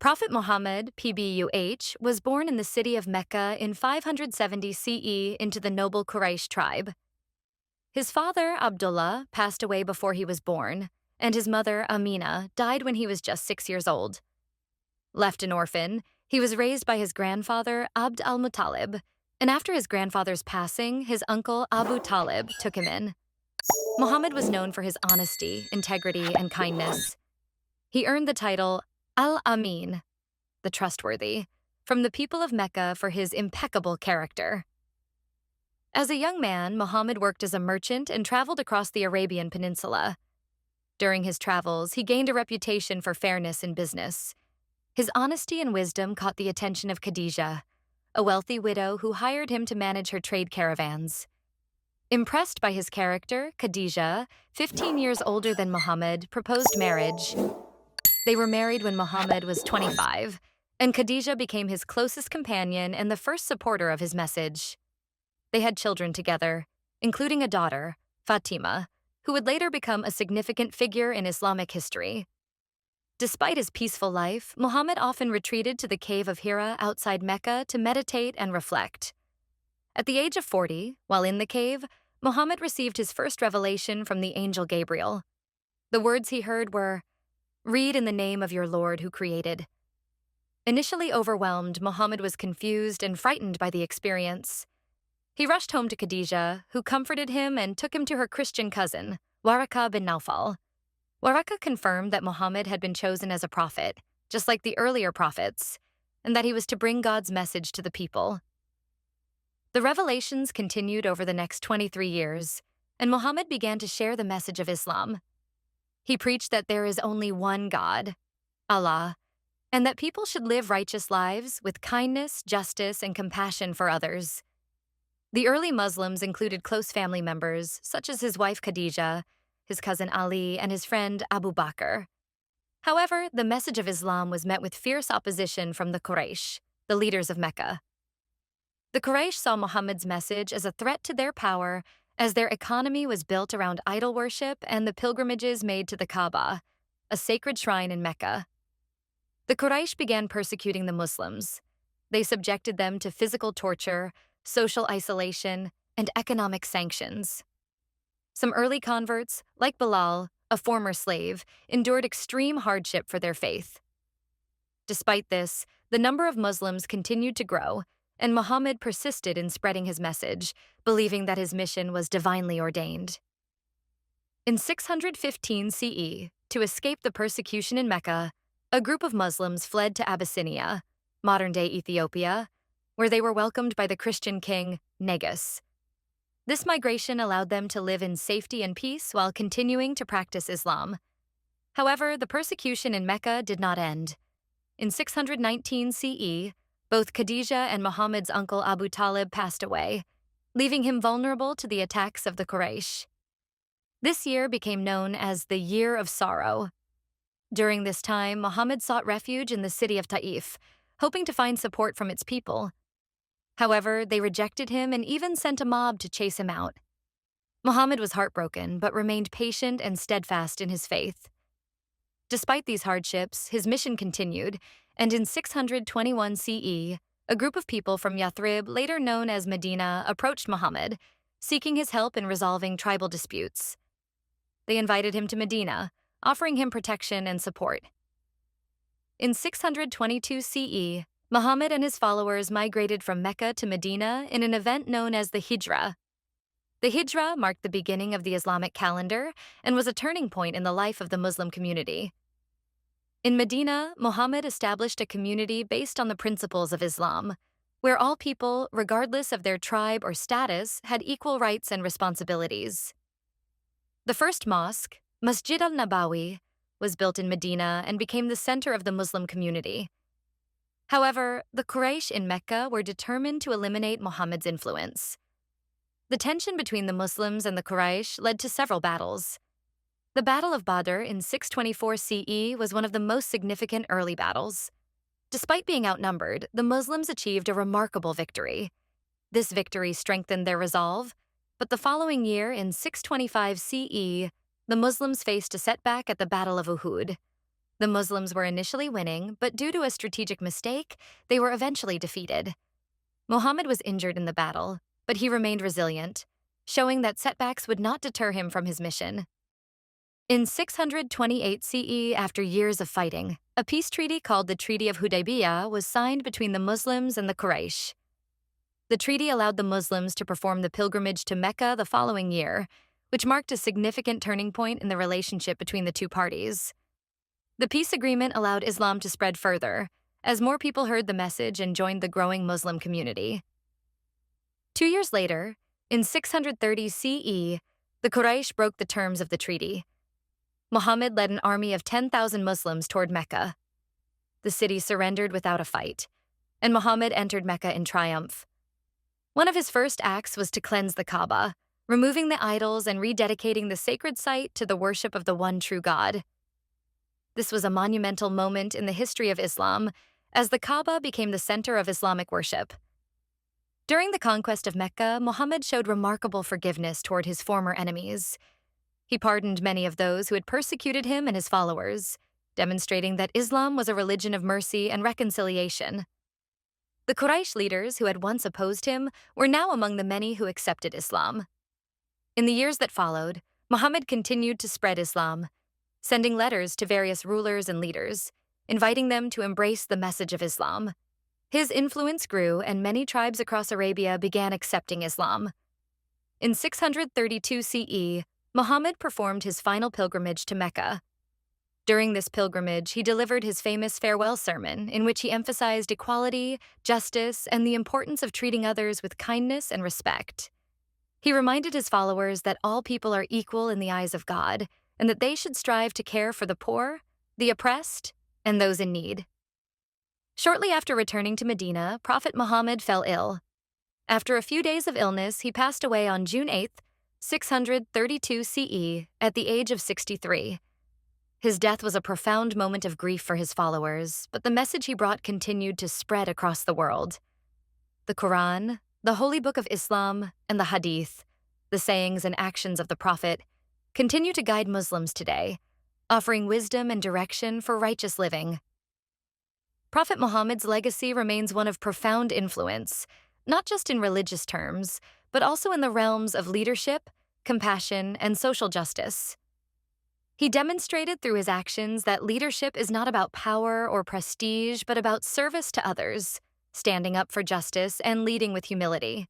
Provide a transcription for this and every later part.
Prophet Muhammad, PBUH, was born in the city of Mecca in 570 CE into the noble Quraysh tribe. His father, Abdullah, passed away before he was born, and his mother, Amina, died when he was just 6 years old. Left an orphan, he was raised by his grandfather, Abd al-Muttalib, and after his grandfather's passing, his uncle, Abu Talib, took him in. Muhammad was known for his honesty, integrity, and kindness. He earned the title Al-Amin, the trustworthy, from the people of Mecca for his impeccable character. As a young man, Muhammad worked as a merchant and traveled across the Arabian Peninsula. During his travels, he gained a reputation for fairness in business. His honesty and wisdom caught the attention of Khadija, a wealthy widow who hired him to manage her trade caravans. Impressed by his character, Khadija, 15 years older than Muhammad, proposed marriage. They were married when Muhammad was 25, and Khadija became his closest companion and the first supporter of his message. They had children together, including a daughter, Fatima, who would later become a significant figure in Islamic history. Despite his peaceful life, Muhammad often retreated to the cave of Hira outside Mecca to meditate and reflect. At the age of 40, while in the cave, Muhammad received his first revelation from the angel Gabriel. The words he heard were, "Read in the name of your Lord who created." Initially overwhelmed, Muhammad was confused and frightened by the experience. He rushed home to Khadija, who comforted him and took him to her Christian cousin, Waraqah bin Nawfal. Waraqah confirmed that Muhammad had been chosen as a prophet, just like the earlier prophets, and that he was to bring God's message to the people. The revelations continued over the next 23 years, and Muhammad began to share the message of Islam. He preached that there is only one God, Allah, and that people should live righteous lives with kindness, justice, and compassion for others. The early Muslims included close family members, such as his wife Khadija, his cousin Ali, and his friend Abu Bakr. However, the message of Islam was met with fierce opposition from the Quraysh, the leaders of Mecca. The Quraysh saw Muhammad's message as a threat to their power, as their economy was built around idol worship and the pilgrimages made to the Kaaba, a sacred shrine in Mecca. The Quraysh began persecuting the Muslims. They subjected them to physical torture, social isolation, and economic sanctions. Some early converts, like Bilal, a former slave, endured extreme hardship for their faith. Despite this, the number of Muslims continued to grow, and Muhammad persisted in spreading his message, believing that his mission was divinely ordained. In 615 CE, to escape the persecution in Mecca, a group of Muslims fled to Abyssinia, modern-day Ethiopia, where they were welcomed by the Christian king, Negus. This migration allowed them to live in safety and peace while continuing to practice Islam. However, the persecution in Mecca did not end. In 619 CE, both Khadija and Muhammad's uncle Abu Talib passed away, leaving him vulnerable to the attacks of the Quraysh. This year became known as the Year of Sorrow. During this time, Muhammad sought refuge in the city of Taif, hoping to find support from its people. However, they rejected him and even sent a mob to chase him out. Muhammad was heartbroken but remained patient and steadfast in his faith. Despite these hardships, his mission continued, and in 621 CE, a group of people from Yathrib, later known as Medina, approached Muhammad, seeking his help in resolving tribal disputes. They invited him to Medina, offering him protection and support. In 622 CE, Muhammad and his followers migrated from Mecca to Medina in an event known as the Hijra. The Hijra marked the beginning of the Islamic calendar and was a turning point in the life of the Muslim community. In Medina, Muhammad established a community based on the principles of Islam, where all people, regardless of their tribe or status, had equal rights and responsibilities. The first mosque, Masjid al-Nabawi, was built in Medina and became the center of the Muslim community. However, the Quraysh in Mecca were determined to eliminate Muhammad's influence. The tension between the Muslims and the Quraysh led to several battles. The Battle of Badr in 624 CE was one of the most significant early battles. Despite being outnumbered, the Muslims achieved a remarkable victory. This victory strengthened their resolve, but the following year, in 625 CE, the Muslims faced a setback at the Battle of Uhud. The Muslims were initially winning, but due to a strategic mistake, they were eventually defeated. Muhammad was injured in the battle, but he remained resilient, showing that setbacks would not deter him from his mission. In 628 CE, after years of fighting, a peace treaty called the Treaty of Hudaybiyah was signed between the Muslims and the Quraysh. The treaty allowed the Muslims to perform the pilgrimage to Mecca the following year, which marked a significant turning point in the relationship between the two parties. The peace agreement allowed Islam to spread further, as more people heard the message and joined the growing Muslim community. 2 years later, in 630 CE, the Quraysh broke the terms of the treaty. Muhammad led an army of 10,000 Muslims toward Mecca. The city surrendered without a fight, and Muhammad entered Mecca in triumph. One of his first acts was to cleanse the Kaaba, removing the idols and rededicating the sacred site to the worship of the one true God. This was a monumental moment in the history of Islam, as the Kaaba became the center of Islamic worship. During the conquest of Mecca, Muhammad showed remarkable forgiveness toward his former enemies. He pardoned many of those who had persecuted him and his followers, demonstrating that Islam was a religion of mercy and reconciliation. The Quraysh leaders who had once opposed him were now among the many who accepted Islam. In the years that followed, Muhammad continued to spread Islam, sending letters to various rulers and leaders, inviting them to embrace the message of Islam. His influence grew, and many tribes across Arabia began accepting Islam. In 632 CE, Muhammad performed his final pilgrimage to Mecca. During this pilgrimage, he delivered his famous farewell sermon, in which he emphasized equality, justice, and the importance of treating others with kindness and respect. He reminded his followers that all people are equal in the eyes of God, and that they should strive to care for the poor, the oppressed, and those in need. Shortly after returning to Medina, Prophet Muhammad fell ill. After a few days of illness, he passed away on June 8, 632 CE, at the age of 63. His death was a profound moment of grief for his followers, but the message he brought continued to spread across the world. The Quran, the holy book of Islam, and the Hadith, the sayings and actions of the Prophet, continue to guide Muslims today, offering wisdom and direction for righteous living. Prophet Muhammad's legacy remains one of profound influence, not just in religious terms, but also in the realms of leadership, compassion, and social justice. He demonstrated through his actions that leadership is not about power or prestige, but about service to others, standing up for justice and leading with humility.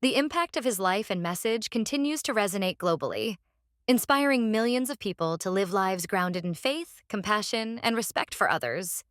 The impact of his life and message continues to resonate globally, inspiring millions of people to live lives grounded in faith, compassion, and respect for others.